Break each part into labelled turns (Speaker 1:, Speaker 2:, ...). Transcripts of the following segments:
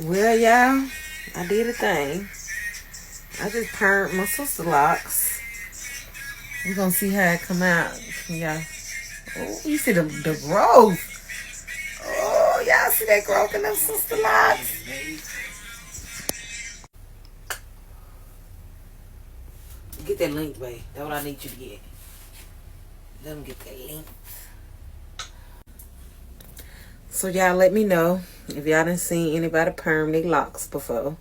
Speaker 1: Well, y'all, I did a thing. I just permed my sister locks. We're gonna see how it come out. Yeah. Oh, you see the growth. Oh, y'all see that growth in them sister locks? Get that link, babe. That's what I need you to get. Let them get that link. So y'all let me know if y'all done seen anybody perm their locks before.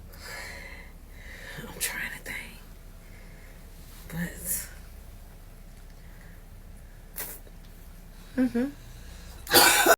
Speaker 1: I'm trying to think.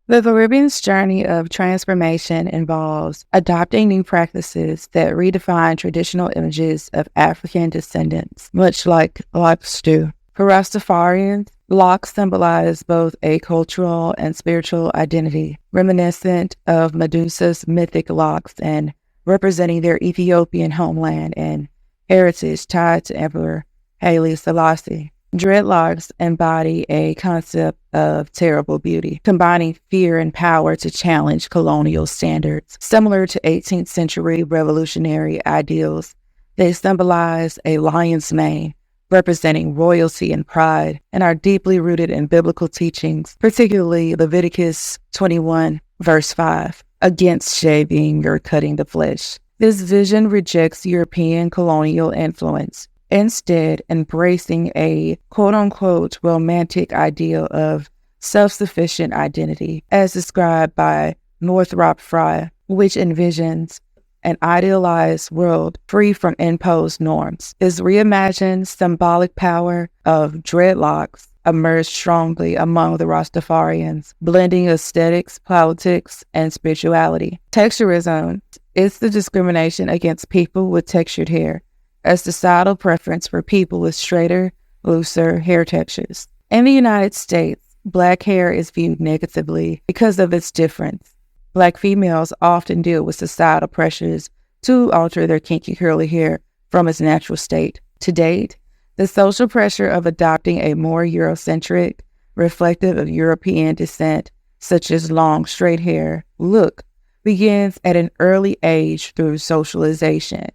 Speaker 1: But
Speaker 2: The Caribbean's journey of transformation involves adopting new practices that redefine traditional images of African descendants, much like locks do. For Rastafarians, locks symbolize both a cultural and spiritual identity, reminiscent of Medusa's mythic locks and representing their Ethiopian homeland and heritage tied to Emperor Haile Selassie. Dreadlocks embody a concept of terrible beauty, combining fear and power to challenge colonial standards. Similar to 18th century revolutionary ideals, they symbolize a lion's mane, representing royalty and pride, and are deeply rooted in biblical teachings, particularly Leviticus 21, verse 5, against shaving or cutting the flesh. This vision rejects European colonial influence, instead embracing a quote-unquote romantic ideal of self-sufficient identity, as described by Northrop Frye, which envisions an idealized world free from imposed norms. This reimagined symbolic power of dreadlocks emerged strongly among the Rastafarians, blending aesthetics, politics, and spirituality. Texturism is the discrimination against people with textured hair, a societal preference for people with straighter, looser hair textures. In the United States, Black hair is viewed negatively because of its difference. Black females often deal with societal pressures to alter their kinky curly hair from its natural state. To date, the social pressure of adopting a more Eurocentric, reflective of European descent, such as long straight hair, look, begins at an early age through socialization.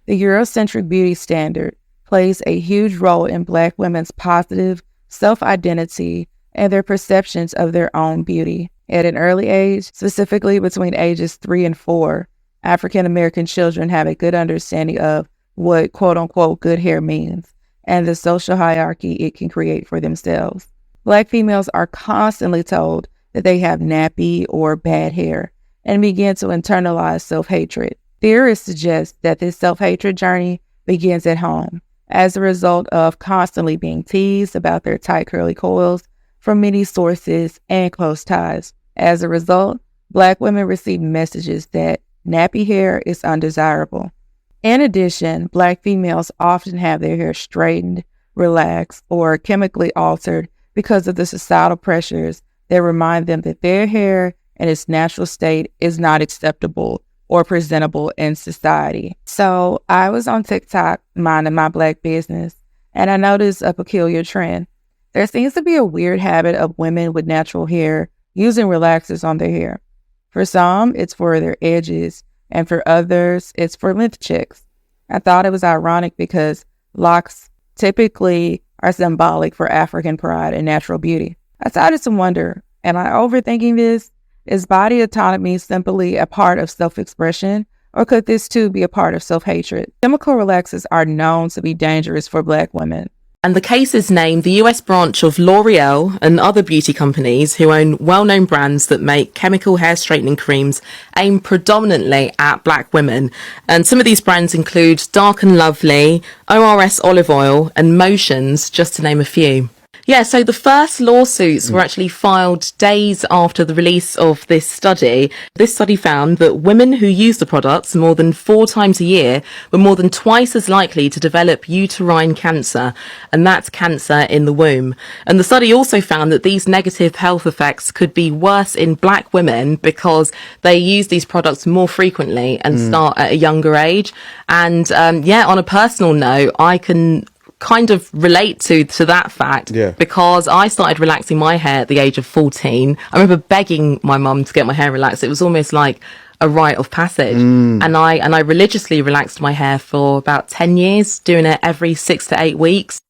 Speaker 2: The Eurocentric beauty standard plays a huge role in Black women's positive self-identity and their perceptions of their own beauty. At an early age, specifically between ages 3 and 4, African American children have a good understanding of what quote-unquote good hair means and the social hierarchy it can create for themselves. Black females are constantly told that they have nappy or bad hair and begin to internalize self-hatred. Theorists suggest that this self-hatred journey begins at home as a result of constantly being teased about their tight curly coils from many sources and close ties. As a result, Black women receive messages that nappy hair is undesirable. In addition, Black females often have their hair straightened, relaxed, or chemically altered because of the societal pressures that remind them that their hair in its natural state is not acceptable or presentable in society. So I was on TikTok minding my Black business, and I noticed a peculiar trend. There seems to be a weird habit of women with natural hair using relaxers on their hair. For some, it's for their edges, and for others, it's for length checks. I thought it was ironic because locks typically are symbolic for African pride and natural beauty. I started to wonder, am I overthinking this? Is body autonomy simply a part of self-expression, or could this too be a part of self-hatred? Chemical relaxers are known to be dangerous for Black women.
Speaker 3: And the case is named the US branch of L'Oreal and other beauty companies who own well-known brands that make chemical hair straightening creams aimed predominantly at Black women. And some of these brands include Dark and Lovely, ORS Olive Oil, and Motions, just to name a few. Yeah, so the first lawsuits were actually filed days after the release of this study. This study found that women who use the products more than 4 times a year were more than twice as likely to develop uterine cancer, and that's cancer in the womb. And the study also found that these negative health effects could be worse in Black women because they use these products more frequently and start at a younger age. And on a personal note, I can kind of relate to that fact because I started relaxing my hair at the age of 14. I remember begging my mum to get my hair relaxed. It was almost like a rite of passage. And I religiously relaxed my hair for about 10 years, doing it every 6 to 8 weeks.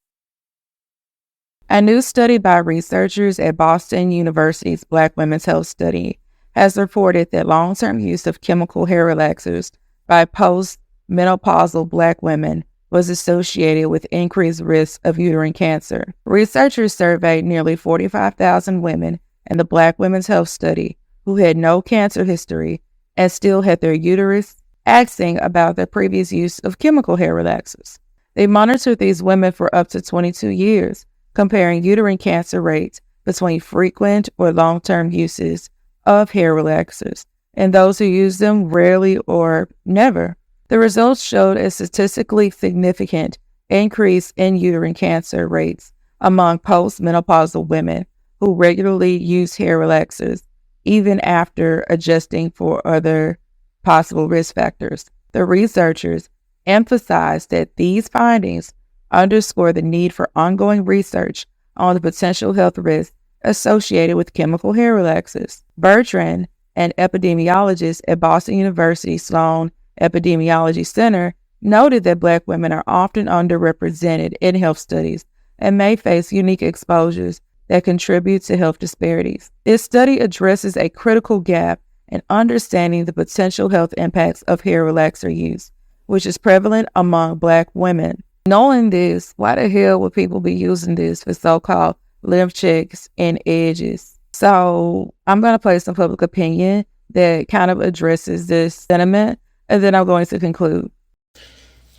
Speaker 2: A new study by researchers at Boston University's Black Women's Health Study has reported that long-term use of chemical hair relaxers by post-menopausal Black women was associated with increased risk of uterine cancer. Researchers surveyed nearly 45,000 women in the Black Women's Health Study who had no cancer history and still had their uterus, asking about their previous use of chemical hair relaxers. They monitored these women for up to 22 years, comparing uterine cancer rates between frequent or long-term uses of hair relaxers and those who use them rarely or never. The results showed a statistically significant increase in uterine cancer rates among postmenopausal women who regularly use hair relaxers, even after adjusting for other possible risk factors. The researchers emphasized that these findings underscore the need for ongoing research on the potential health risks associated with chemical hair relaxers. Bertrand, an epidemiologist at Boston University Sloan Epidemiology Center, noted that Black women are often underrepresented in health studies and may face unique exposures that contribute to health disparities. This study addresses a critical gap in understanding the potential health impacts of hair relaxer use, which is prevalent among Black women. Knowing this, why the hell would people be using this for so-called lymph checks and edges? So I'm going to play some public opinion that kind of addresses this sentiment, and then I'm going to conclude.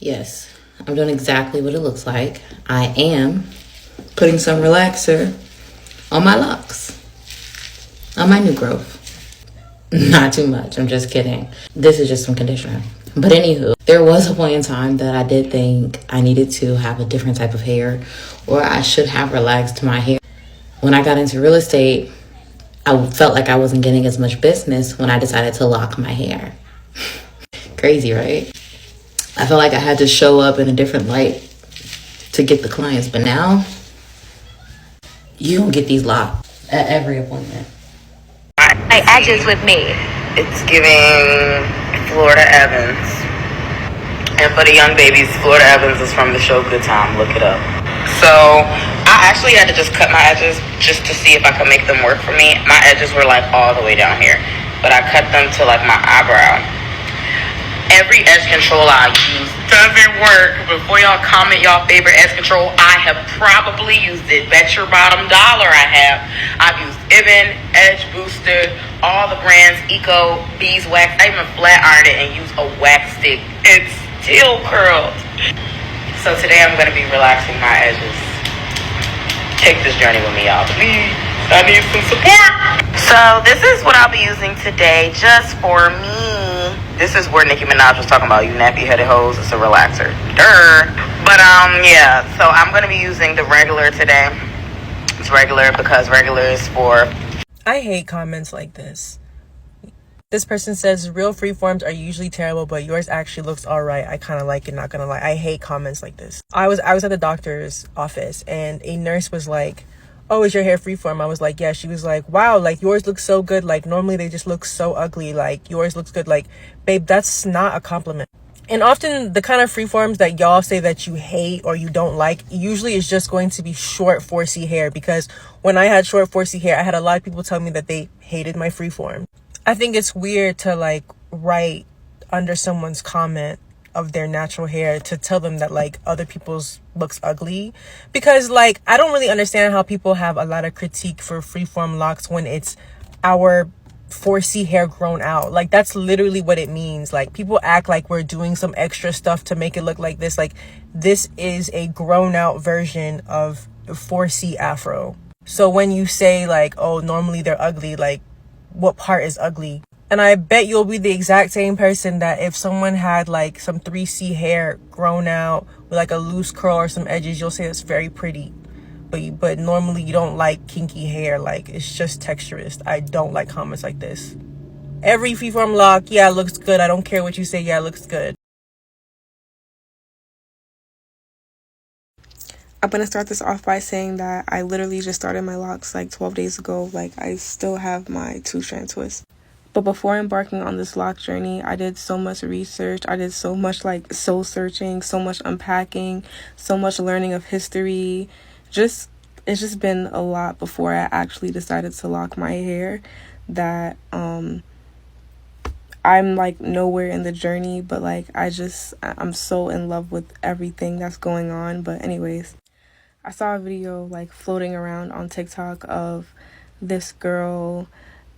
Speaker 4: Yes, I'm doing exactly what it looks like. I am putting some relaxer on my locks, on my new growth. Not too much, I'm just kidding. This is just some conditioner. But anywho, there was a point in time that I did think I needed to have a different type of hair, or I should have relaxed my hair. When I got into real estate, I felt like I wasn't getting as much business when I decided to lock my hair. Crazy, right? I felt like I had to show up in a different light to get the clients, but now you don't get these locked at every appointment.
Speaker 5: My edges with me.
Speaker 6: It's giving Florida Evans. And for the young babies, Florida Evans is from the show Good Time. Look it up. So I actually had to just cut my edges just to see if I could make them work for me. My edges were like all the way down here, but I cut them to like my eyebrow. Every edge control I use doesn't work. Before y'all comment y'all favorite edge control, I have probably used it. Bet your bottom dollar I have. I've used Ibn, Edge Booster, all the brands, Eco, Beeswax. I even flat ironed it and used a wax stick. It's still curled. So today I'm going to be relaxing my edges. Take this journey with me, y'all. Please. I need some support. So this is what I'll be using today just for me. This is where Nicki Minaj was talking about, you nappy headed hoes. It's a relaxer. Durr. But yeah, so I'm going to be using the regular today. It's regular because regular is for...
Speaker 7: I hate comments like this. This person says real freeforms are usually terrible, but yours actually looks all right. I kind of like it, not gonna lie. I hate comments like this. I was at the doctor's office and a nurse was like, "Oh, is your hair freeform?" I was like, "Yeah." She was like, "Wow, like yours looks so good. Like normally they just look so ugly. Like yours looks good." Like, babe, that's not a compliment. And often the kind of freeforms that y'all say that you hate or you don't like usually is just going to be short 4C hair, because when I had short 4C hair, I had a lot of people tell me that they hated my freeform. I think it's weird to like write under someone's comment of their natural hair to tell them that like other people's looks ugly, because like I don't really understand how people have a lot of critique for freeform locks when it's our 4C hair grown out. Like that's literally what it means. Like people act like we're doing some extra stuff to make it look like this. Like this is a grown out version of 4C afro. So when you say like, oh, normally they're ugly, like what part is ugly? And I bet you'll be the exact same person that if someone had like some 3C hair grown out with like a loose curl or some edges, you'll say it's very pretty. But normally you don't like kinky hair. Like it's just texturist. I don't like comments like this. Every freeform lock, yeah, it looks good. I don't care what you say. Yeah, it looks good.
Speaker 8: I'm going to start this off by saying that I literally just started my locks like 12 days ago. Like I still have my 2-strand twist. But before embarking on this lock journey, I did so much research. I did so much like soul searching, so much unpacking, so much learning of history. It's just been a lot before I actually decided to lock my hair that I'm like nowhere in the journey, but like I'm so in love with everything that's going on. But anyways, I saw a video like floating around on TikTok of this girl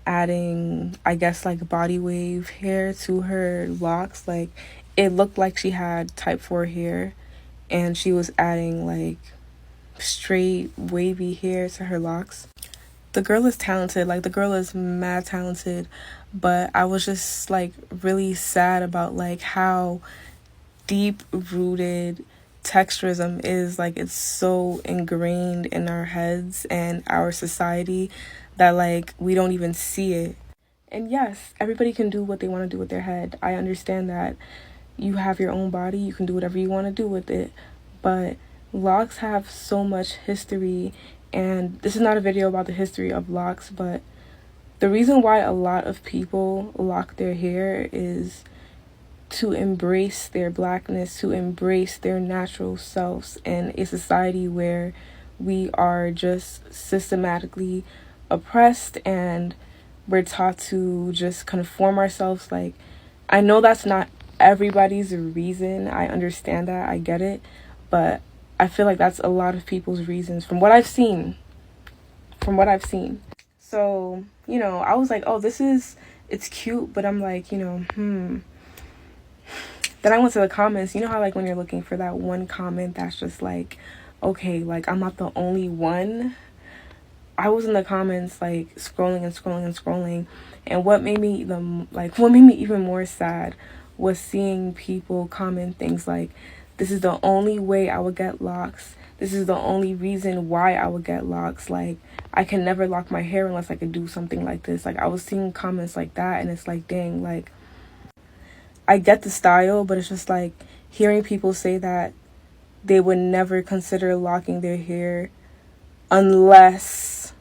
Speaker 8: adding, I guess, like body wave hair to her locks. Like it looked like she had type 4 hair and she was adding like straight wavy hair to her locks. The girl is talented, like the girl is mad talented, but I was just like really sad about like how deep rooted texturism is. Like it's so ingrained in our heads and our society that like we don't even see it. And yes, everybody can do what they want to do with their head. I understand that you have your own body, you can do whatever you want to do with it, but locks have so much history. And this is not a video about the history of locks, but the reason why a lot of people lock their hair is to embrace their blackness, to embrace their natural selves in a society where we are just systematically oppressed and we're taught to just conform ourselves. Like, I know that's not everybody's reason. I understand that. I get it. But I feel like that's a lot of people's reasons from what I've seen. So, you know, I was like, oh, it's cute, but I'm like, you know, Then I went to the comments. You know how like when you're looking for that one comment that's just like, okay, like I'm not the only one. I was in the comments like scrolling, and what made me even more sad was seeing people comment things like, this is the only way I would get locks. This is the only reason why I would get locks. Like, I can never lock my hair unless I could do something like this. Like, I was seeing comments like that, and it's like, dang, like, I get the style, but it's just like hearing people say that they would never consider locking their hair unless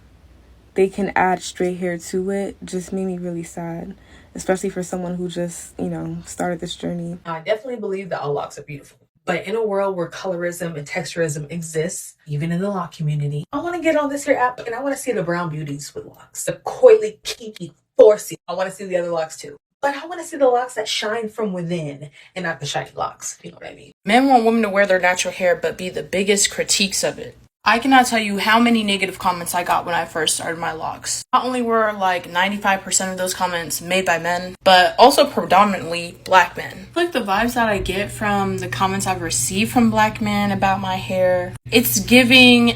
Speaker 8: they can add straight hair to it just made me really sad, especially for someone who just, you know, started this journey.
Speaker 9: I definitely believe that all locks are beautiful. But in a world where colorism and texturism exists, even in the lock community, I want to get on this here app and I want to see the brown beauties with locks. The coily, kinky, forcey. I want to see the other locks too. But I want to see the locks that shine from within and not the shiny locks, if you know what I mean.
Speaker 10: Men want women to wear their natural hair but be the biggest critiques of it. I cannot tell you how many negative comments I got when I first started my locks. Not only were like 95% of those comments made by men, but also predominantly black men. Like the vibes that I get from the comments I've received from black men about my hair, it's giving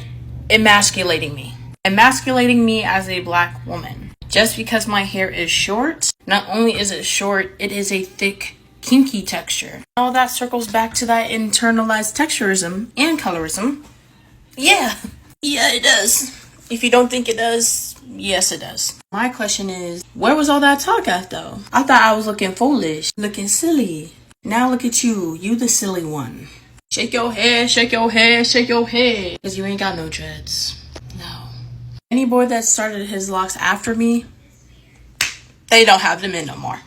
Speaker 10: emasculating me. Emasculating me as a black woman. Just because my hair is short, not only is it short, it is a thick, kinky texture. All that circles back to that internalized texturism and colorism. Yeah, it does. If you don't think it does, yes it does. My question is, where was all that talk at though? I thought I was looking foolish, looking silly. Now look at you the silly one. Shake your head, shake your head, shake your head. Cause you ain't got no dreads. No. Any boy that started his locks after me, they don't have them in no more.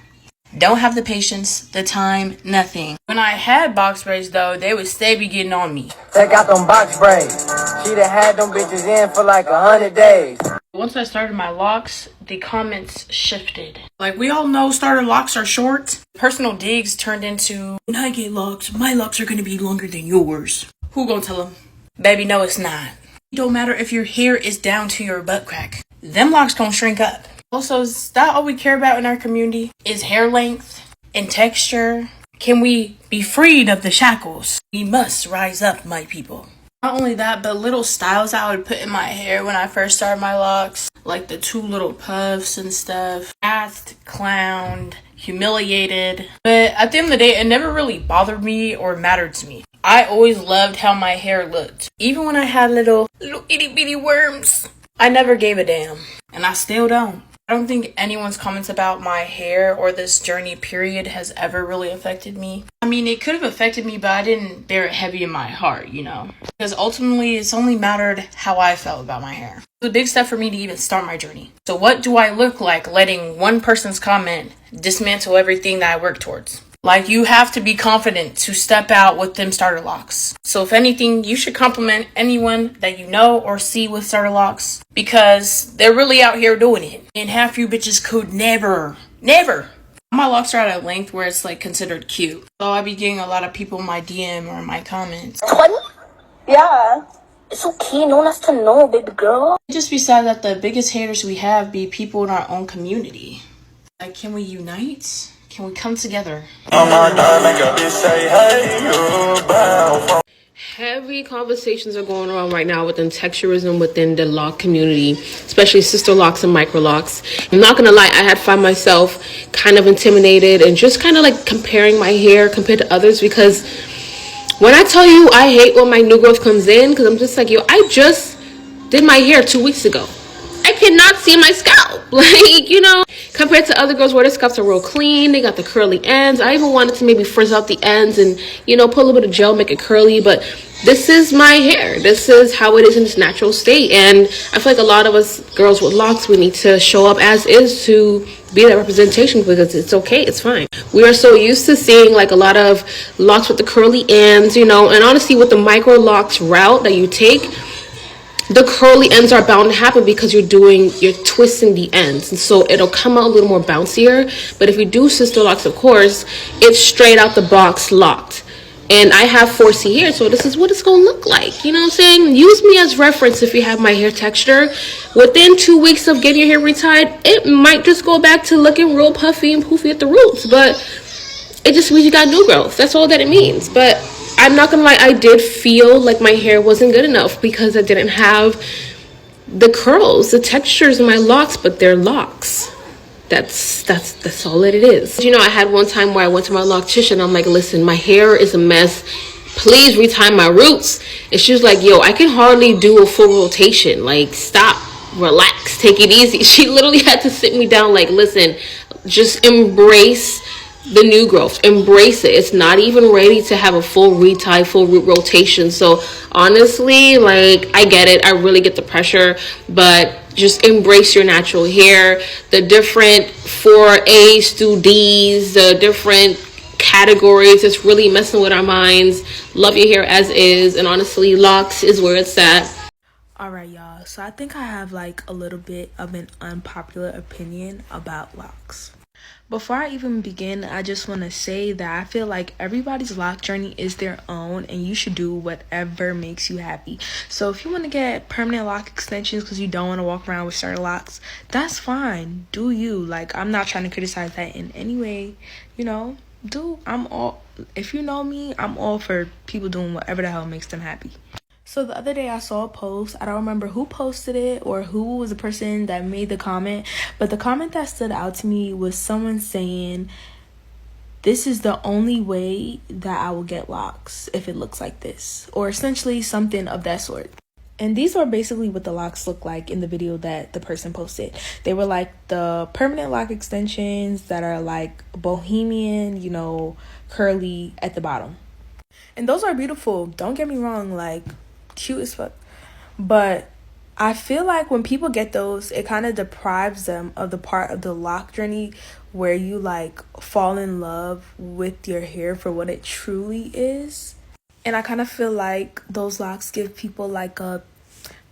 Speaker 10: Don't have the patience, the time, nothing. When I had box braids though, they would stay be getting on me.
Speaker 11: Check out them box braids. She done had them bitches in for like 100 days.
Speaker 10: Once I started my locks, the comments shifted. Like we all know starter locks are short. Personal digs turned into, when I get locks, my locks are gonna be longer than yours. Who gonna tell them? Baby, no it's not. It don't matter if your hair is down to your butt crack. Them locks gonna shrink up. Also, is that all we care about in our community? Is hair length and texture? Can we be freed of the shackles? We must rise up, my people. Not only that, but little styles I would put in my hair when I first started my locks. Like the 2 little puffs and stuff. Asked, clowned, humiliated. But at the end of the day, it never really bothered me or mattered to me. I always loved how my hair looked. Even when I had little itty bitty worms. I never gave a damn. And I still don't. I don't think anyone's comments about my hair or this journey period has ever really affected me. I mean, it could have affected me, but I didn't bear it heavy in my heart, you know? Because ultimately, it's only mattered how I felt about my hair. It was a big step for me to even start my journey. So what do I look like letting one person's comment dismantle everything that I work towards? Like, you have to be confident to step out with them starter locks. So if anything, you should compliment anyone that you know or see with starter locks, because they're really out here doing it. And half you bitches could never. My locks are at a length where it's like considered cute. So I be getting a lot of people in my DM or in my comments.
Speaker 12: 20? Yeah. It's okay, no one has to know, baby girl.
Speaker 10: It just be sad that the biggest haters we have be people in our own community. Like, can we unite? Can we come together?
Speaker 3: Heavy conversations are going on right now within texturism, within the lock community, especially sister locks and micro locks. I'm not gonna lie, I had found myself kind of intimidated and just kind of like comparing my hair compared to others, because when I tell you I hate when my new growth comes in, because I'm just like, yo, I just did my hair 2 weeks ago. I cannot see my scalp. Like, you know, compared to other girls where their scalps are real clean, they got the curly ends. I even wanted to maybe frizz out the ends and, you know, put a little bit of gel, make it curly. But this is my hair. This is how it is in its natural state. And I feel like a lot of us girls with locks, we need to show up as is to be that representation, because it's okay, it's fine. We are so used to seeing like a lot of locks with the curly ends, you know, and honestly with the micro locks route that you take, the curly ends are bound to happen because you're twisting the ends, and so it'll come out a little more bouncier. But if you do sister locks, of course, it's straight out the box locked. And I have 4C here, so this is what it's gonna look like. You know what I'm saying? Use me as reference if you have my hair texture. Within 2 weeks of getting your hair retied, it might just go back to looking real puffy and poofy at the roots, but it just means you got new growth. That's all that it means. But I'm not gonna lie, I did feel like my hair wasn't good enough because I didn't have the curls, the textures in my locks, but they're locks. That's all that it is. You know, I had one time where I went to my loctician and I'm like, listen, my hair is a mess. Please retie my roots. And she was like, yo, I can hardly do a full rotation. Like, stop, relax, take it easy. She literally had to sit me down like, listen, just embrace the new growth, embrace it. It's not even ready to have a full retie, full root rotation. So honestly, like, I get it, I really get the pressure, but just embrace your natural hair. The different 4A's through D's, the different categories, it's really messing with our minds. Love your hair as is, and honestly, locks is where it's at.
Speaker 8: Alright, y'all, so I think I have like a little bit of an unpopular opinion about locks. Before I even begin, I just want to say that I feel like everybody's lock journey is their own, and you should do whatever makes you happy. So if you want to get permanent lock extensions because you don't want to walk around with starter locks, that's fine. Do you. Like, I'm not trying to criticize that in any way. You know, if you know me, I'm all for people doing whatever the hell makes them happy. So the other day I saw a post. I don't remember who posted it or who was the person that made the comment, but the comment that stood out to me was someone saying, this is the only way that I will get locks if it looks like this, or essentially something of that sort. And these are basically what the locks look like in the video that the person posted. They were like the permanent lock extensions that are like bohemian, you know, curly at the bottom. And those are beautiful. Don't get me wrong, like, cute as fuck. But I feel like when people get those, it kind of deprives them of the part of the lock journey where you like fall in love with your hair for what it truly is. And I kind of feel like those locks give people like a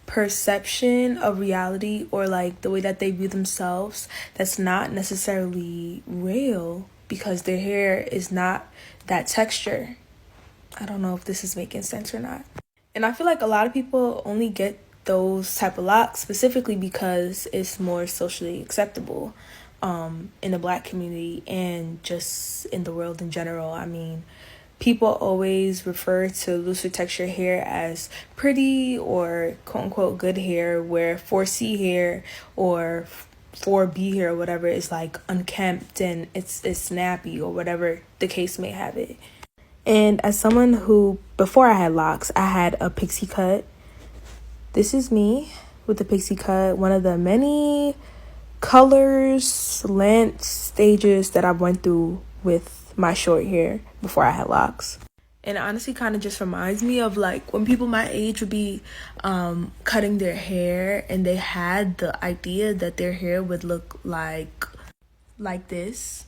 Speaker 8: perception of reality, or like the way that they view themselves, that's not necessarily real because their hair is not that texture. I don't know if this is making sense or not. And I feel like a lot of people only get those type of locks specifically because it's more socially acceptable in the Black community and just in the world in general. I mean, people always refer to looser texture hair as pretty or quote unquote good hair, where 4C hair or 4B hair or whatever is like unkempt and it's snappy or whatever the case may have it. And as someone who, before I had locks, I had a pixie cut. This is me with the pixie cut, one of the many colors, lengths, stages that I went through with my short hair before I had locks. And it honestly kind of just reminds me of like when people my age would be cutting their hair, and they had the idea that their hair would look like this,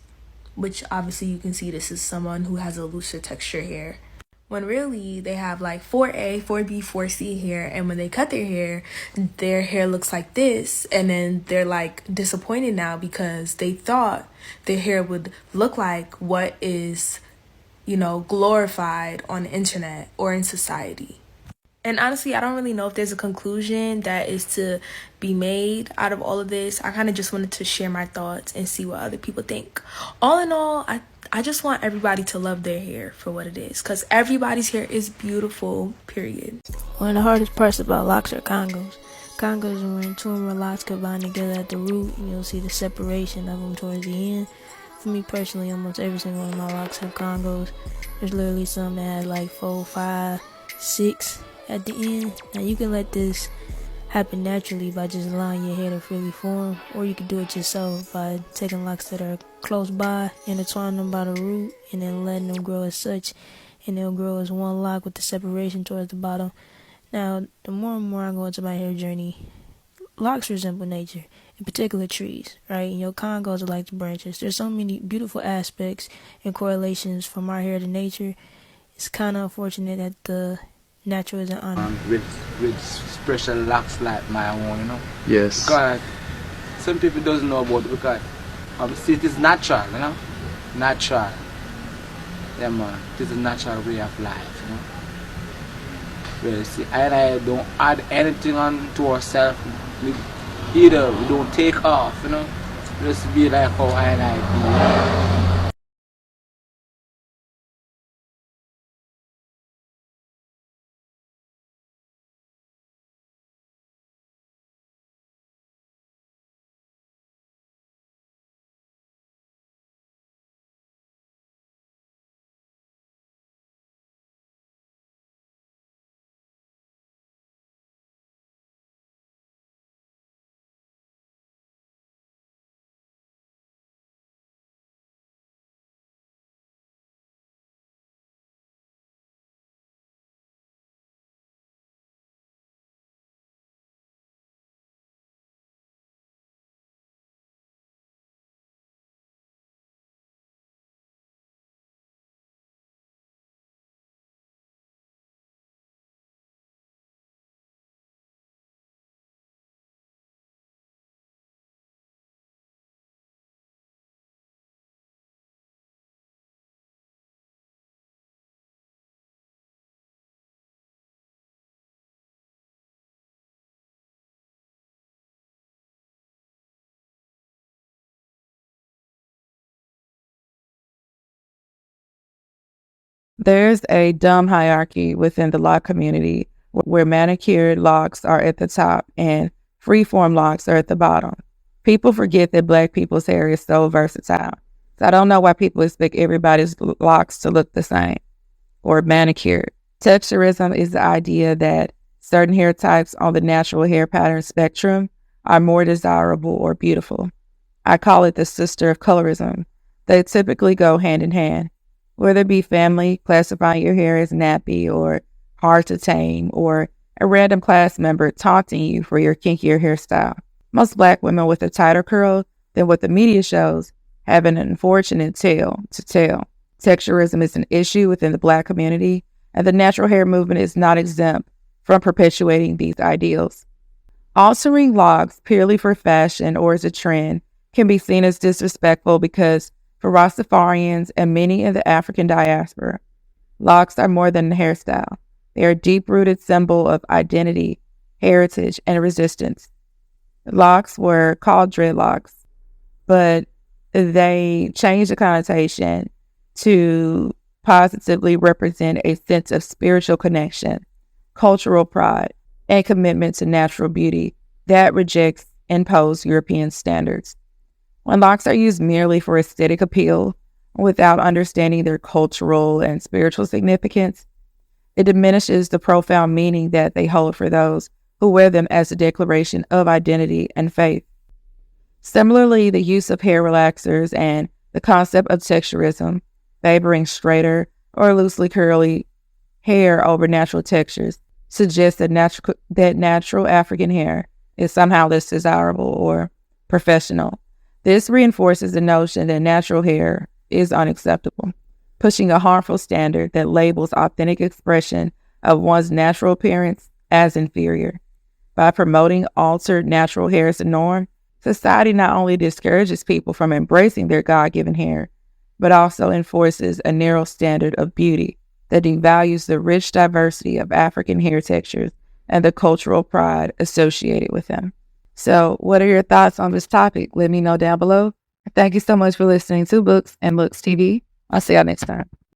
Speaker 8: which obviously you can see this is someone who has a looser texture hair, when really they have like 4A, 4B, 4C hair, and when they cut their hair looks like this, and then they're like disappointed now because they thought their hair would look like what is, you know, glorified on the internet or in society. And honestly, I don't really know if there's a conclusion that is to be made out of all of this. I kind of just wanted to share my thoughts and see what other people think. All in all, I just want everybody to love their hair for what it is, because everybody's hair is beautiful, period.
Speaker 13: One of the hardest parts about locks are congos. Congos are when two or more locks combine together at the root, and you'll see the separation of them towards the end. For me personally, almost every single one of my locks have congos. There's literally some that have like 4, 5, 6 at the end. Now you can let this happen naturally by just allowing your hair to freely form, or you can do it yourself by taking locks that are close by, intertwining them by the root, and then letting them grow as such, and they'll grow as one lock with the separation towards the bottom. Now, the more and more I go into my hair journey, locks resemble nature, in particular trees, right? And your congos are like the branches. There's so many beautiful aspects and correlations from our hair to nature. It's kind of unfortunate that the natural isn't honored.
Speaker 11: With special locks like my own, you know?
Speaker 14: Yes.
Speaker 11: Because some people doesn't know about it, because see, it is natural, you know? Natural. Yeah, man. It is a natural way of life, you know? Well, see, I don't add anything on to ourselves. Either we don't take off, you know? Just be like how I be.
Speaker 2: There's a dumb hierarchy within the lock community where manicured locks are at the top and freeform locks are at the bottom. People forget that Black people's hair is so versatile. So I don't know why people expect everybody's locks to look the same or manicured. Texturism is the idea that certain hair types on the natural hair pattern spectrum are more desirable or beautiful. I call it the sister of colorism. They typically go hand in hand. Whether it be family classifying your hair as nappy or hard to tame, or a random class member taunting you for your kinkier hairstyle. Most Black women with a tighter curl than what the media shows have an unfortunate tale to tell. Texturism is an issue within the Black community, and the natural hair movement is not exempt from perpetuating these ideals. Altering locks purely for fashion or as a trend can be seen as disrespectful because for Rastafarians and many in the African diaspora, locks are more than a hairstyle. They are a deep-rooted symbol of identity, heritage, and resistance. Locks were called dreadlocks, but they changed the connotation to positively represent a sense of spiritual connection, cultural pride, and commitment to natural beauty that rejects imposed European standards. When locks are used merely for aesthetic appeal, without understanding their cultural and spiritual significance, it diminishes the profound meaning that they hold for those who wear them as a declaration of identity and faith. Similarly, the use of hair relaxers and the concept of texturism, favoring straighter or loosely curly hair over natural textures suggests that natural African hair is somehow less desirable or professional. This reinforces the notion that natural hair is unacceptable, pushing a harmful standard that labels authentic expression of one's natural appearance as inferior. By promoting altered natural hair as the norm, society not only discourages people from embracing their God-given hair, but also enforces a narrow standard of beauty that devalues the rich diversity of African hair textures and the cultural pride associated with them. So, what are your thoughts on this topic? Let me know down below. Thank you so much for listening to Books and Looks TV. I'll see y'all next time.